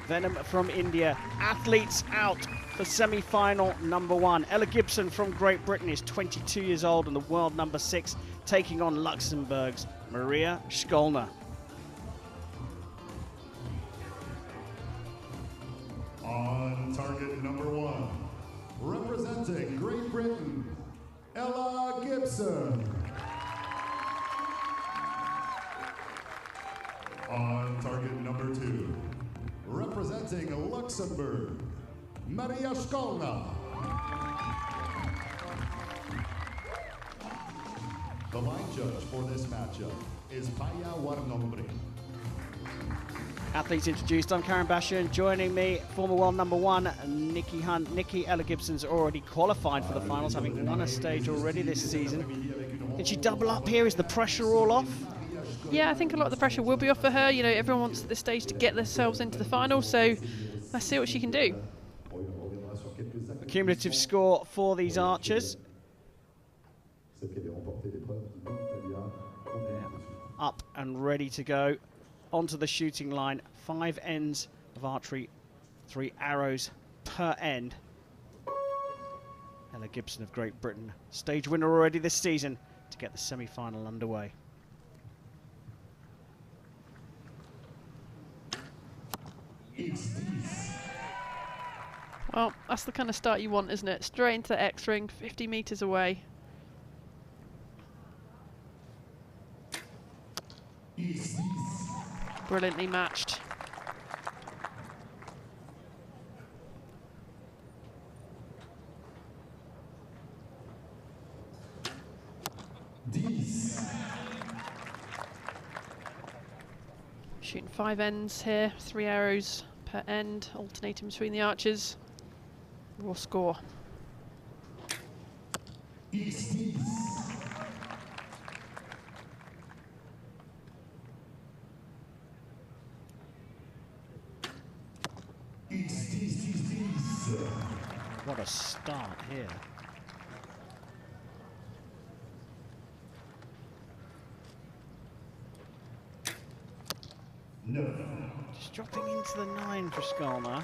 Venom from India. Athletes out for semi-final number 1. Ella Gibson from Great Britain is 22 years old and the world number 6, taking on Luxembourg's Mariya Shkolna. On target number 1, representing Great Britain, Ella Gibson. On target number 2, representing Luxembourg, Mariya Shkolna. The line judge for this matchup is Baya Warnombre. Athletes introduced, I'm Karen Bashan. Joining me, former world number 1, Nikki Hunt. Nikki, Ella Gibson's already qualified for the finals, having won a stage already this season. Can she double up here? Is the pressure all off? Yeah, I think a lot of the pressure will be off for her. You know, everyone wants at this stage to get themselves into the final, so let's see what she can do. A cumulative score for these archers. Up and ready to go. Onto the shooting line. 5 ends of archery, 3 arrows per end. Ella Gibson of Great Britain, stage winner already this season, to get the semi-final underway. Well, that's the kind of start you want, isn't it? Straight into the X ring, 50 metres away. Brilliantly matched. Shooting 5 ends here, 3 arrows per end, alternating between the archers. Raw score. What a start here. Just dropping into the 9 for Shkolna.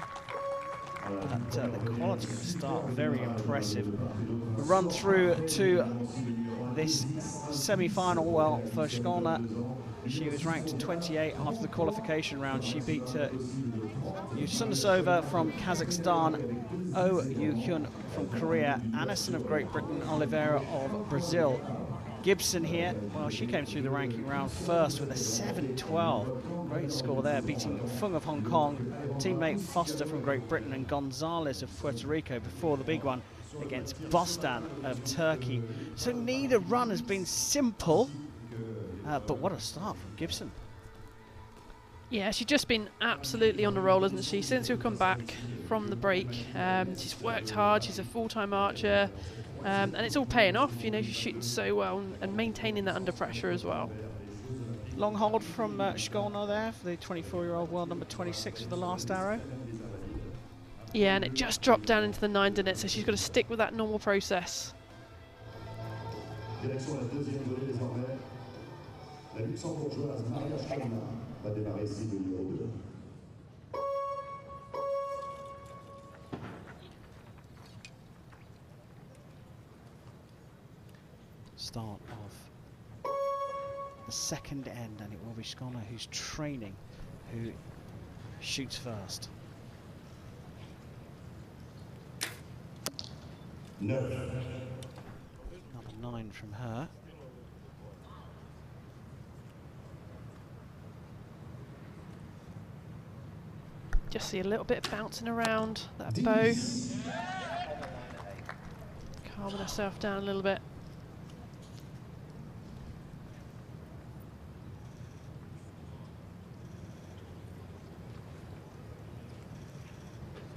But the quality of the start, very impressive. We run through to this semi-final. Well, for Shkolna, she was ranked 28 after the qualification round. She beat Yusunasova from Kazakhstan, Oh Yu-hyun from Korea, Anderson of Great Britain, Oliveira of Brazil. Gibson here, well, she came through the ranking round first with a 7-12. Great score there, beating Fung of Hong Kong, teammate Foster from Great Britain, and Gonzalez of Puerto Rico before the big one against Bostan of Turkey. So neither run has been simple, but what a start from Gibson. Yeah, she's just been absolutely on the roll, hasn't she, since we've come back from the break. She's worked hard, she's a full-time archer, and it's all paying off. You know, she's shooting so well and maintaining that under pressure as well. Long hold from Shkolna there for the 24-year-old world number 26 for the last arrow. Yeah, and it just dropped down into the 9, didn't it? So she's got to stick with that normal process. Start of the second end, and it will be Shkolna who's training, who shoots first. Number 9 from her. Just see a little bit of bouncing around that bow. Calming herself down a little bit.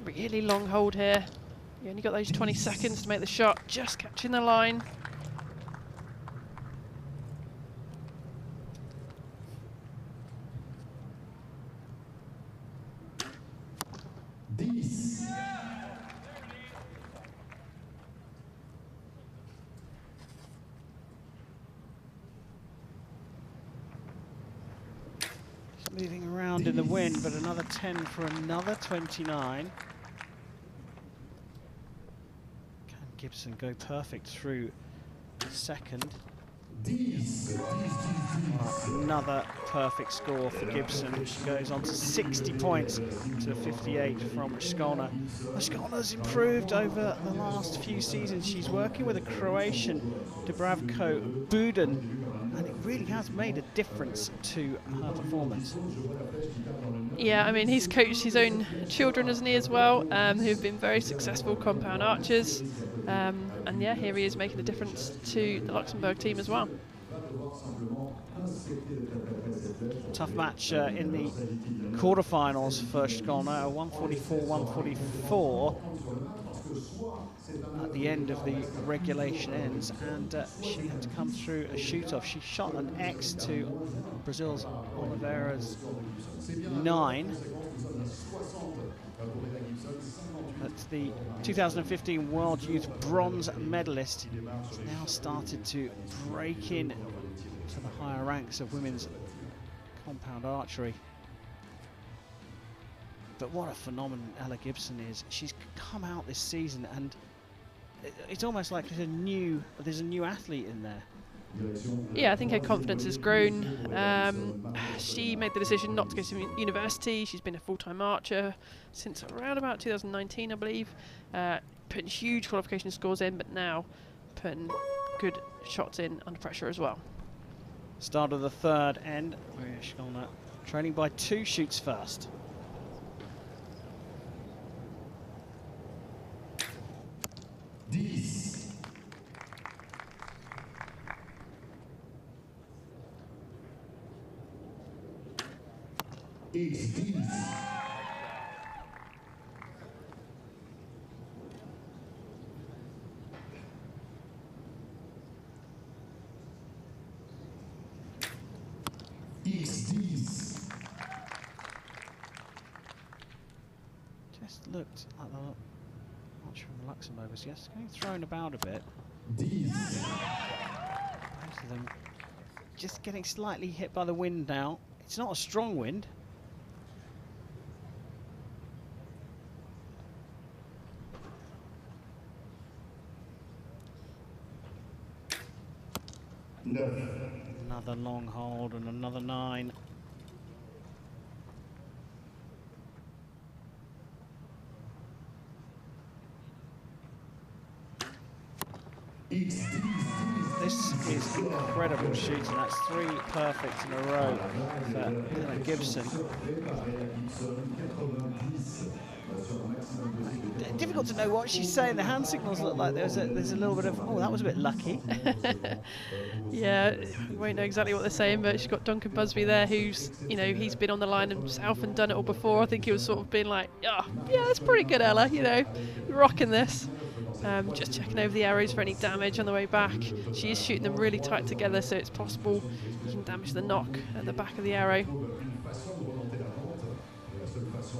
Really long hold here. You only got those 20 seconds to make the shot, just catching the line. moving around in the wind, but another 10 for another 29. Can Gibson go perfect through second? Another perfect score for Gibson. She goes on to 60 points to 58 from Shkolna. Shkolna's improved over the last few seasons. She's working with a Croatian, Dubravko Budin, and it really has made a difference to her performance. Yeah, I mean, he's coached his own children, hasn't he, as well, who've been very successful compound archers. And yeah, here he is making a difference to the Luxembourg team as well. Tough match in the quarterfinals for Shkolna, 144-144 at the end of the regulation ends, and she had to come through a shoot-off. She shot an X to Brazil's Oliveira's 9. But the 2015 World Youth Bronze medalist has now started to break in to the higher ranks of women's compound archery. But what a phenomenon Ella Gibson is. She's come out this season and it's almost like there's a new athlete in there. Yeah, I think her confidence has grown. She made the decision not to go to university. She's been a full-time archer since around about 2019, I believe. Putting huge qualification scores in, but now putting good shots in under pressure as well. Start of the third end. Mariya Shkolna trailing by 2 shoots first. Just looked at the archer from Luxembourg was just getting thrown about a bit. Both of them just getting slightly hit by the wind now. It's not a strong wind. Another long hold and another 9. This is incredible shooting. That's 3 perfect in a row for Ella Gibson. Difficult to know what she's saying. The hand signals look like there's a little bit of, oh, that was a bit lucky. Yeah, we won't know exactly what they're saying, but she's got Duncan Busby there, who's, you know, he's been on the line himself and done it all before. I think he was sort of being like, oh, yeah, that's pretty good, Ella, you know, you're rocking this. Just checking over the arrows for any damage on the way back. She is shooting them really tight together, so it's possible you can damage the knock at the back of the arrow.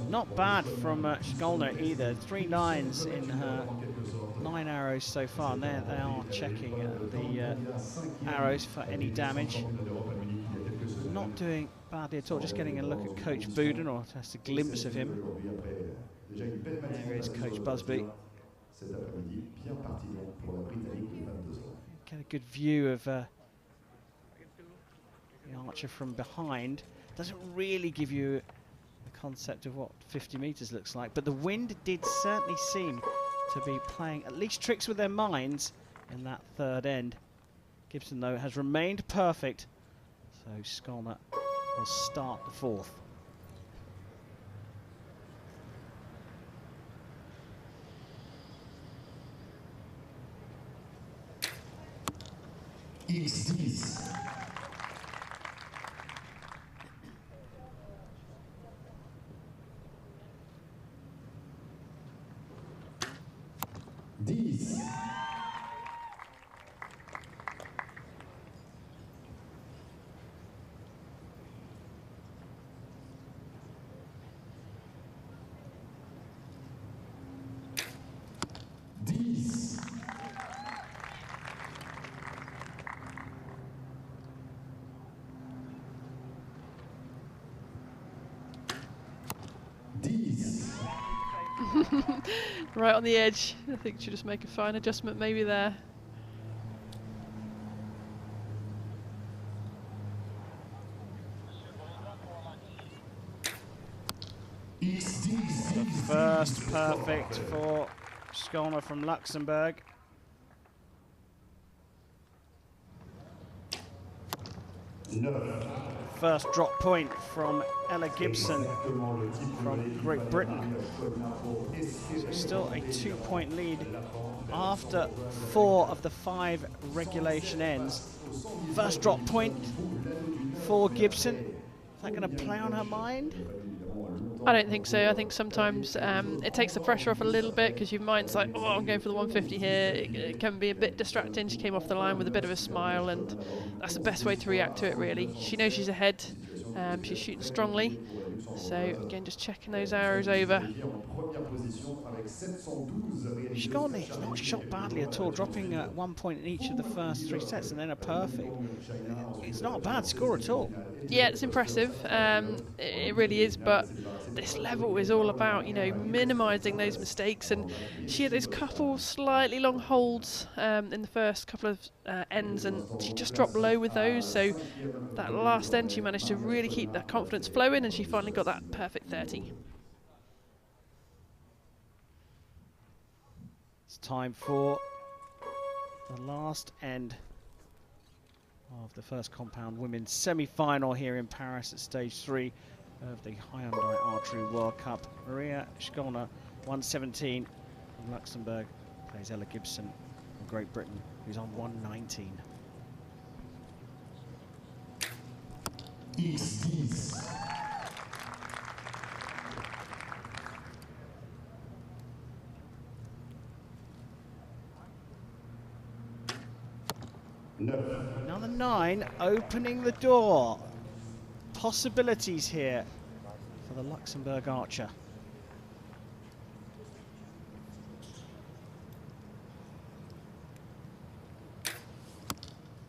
Not bad from Shkolna either. 3 9s in her 9 arrows so far. And there they are checking the arrows for any damage. Not doing badly at all. Just getting a look at Coach Budin, or just a glimpse of him. There is Coach Busby. Get a good view of the archer from behind. Doesn't really give you the concept of what 50 meters looks like, but the wind did certainly seem to be playing at least tricks with their minds in that third end. Gibson, though, has remained perfect, so Shkolna will start the fourth. Right on the edge. I think she'll just make a fine adjustment maybe there. The first perfect for Shkolna from Luxembourg. First drop point from Ella Gibson from Great Britain. So still a 2-point lead after 4 of the 5 regulation ends. First drop point for Gibson. Is that going to play on her mind? I don't think so. I think sometimes it takes the pressure off a little bit because your mind's like, oh, I'm going for the 150 here. It can be a bit distracting. She came off the line with a bit of a smile, and that's the best way to react to it, really. She knows she's ahead. She's shooting strongly. So, again, just checking those arrows over. Shkolna has not shot badly at all, dropping 1 point in each of the first 3 sets and then a perfect. It's not a bad score at all. Yeah, it's impressive. It really is, but this level is all about, you know, minimising those mistakes. And she had those couple slightly long holds in the first couple of ends, and she just dropped low with those. So that last end, she managed to really keep that confidence flowing, and she finally got that perfect 30. It's time for the last end of the first compound women's semi-final here in Paris at stage 3 of the Hyundai Archery World Cup. Mariya Shkolna, 117 from Luxembourg, plays Ella Gibson from Great Britain, who's on 119. Another 9, opening the door. Possibilities here for the Luxembourg archer.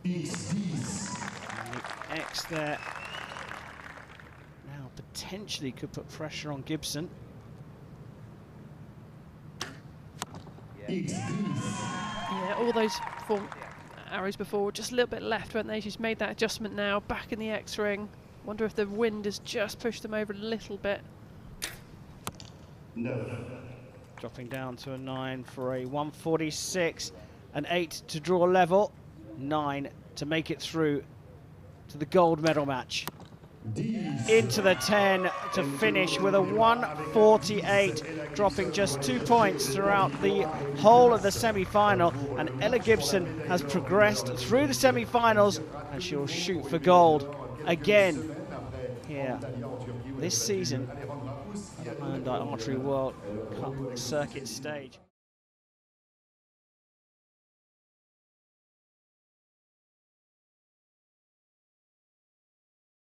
And the X there now potentially could put pressure on Gibson. Yeah, all those 4 arrows before were just a little bit left, weren't they? She's made that adjustment now, back in the X ring. Wonder if the wind has just pushed them over a little bit. Dropping down to a 9 for a 146, an 8 to draw level, 9 to make it through to the gold medal match. Into the 10 to finish with a 148, dropping just 2 points throughout the whole of the semi-final. And Ella Gibson has progressed through the semi-finals, and she'll shoot for gold again here this season at the Hyundai Archery World Cup circuit stage.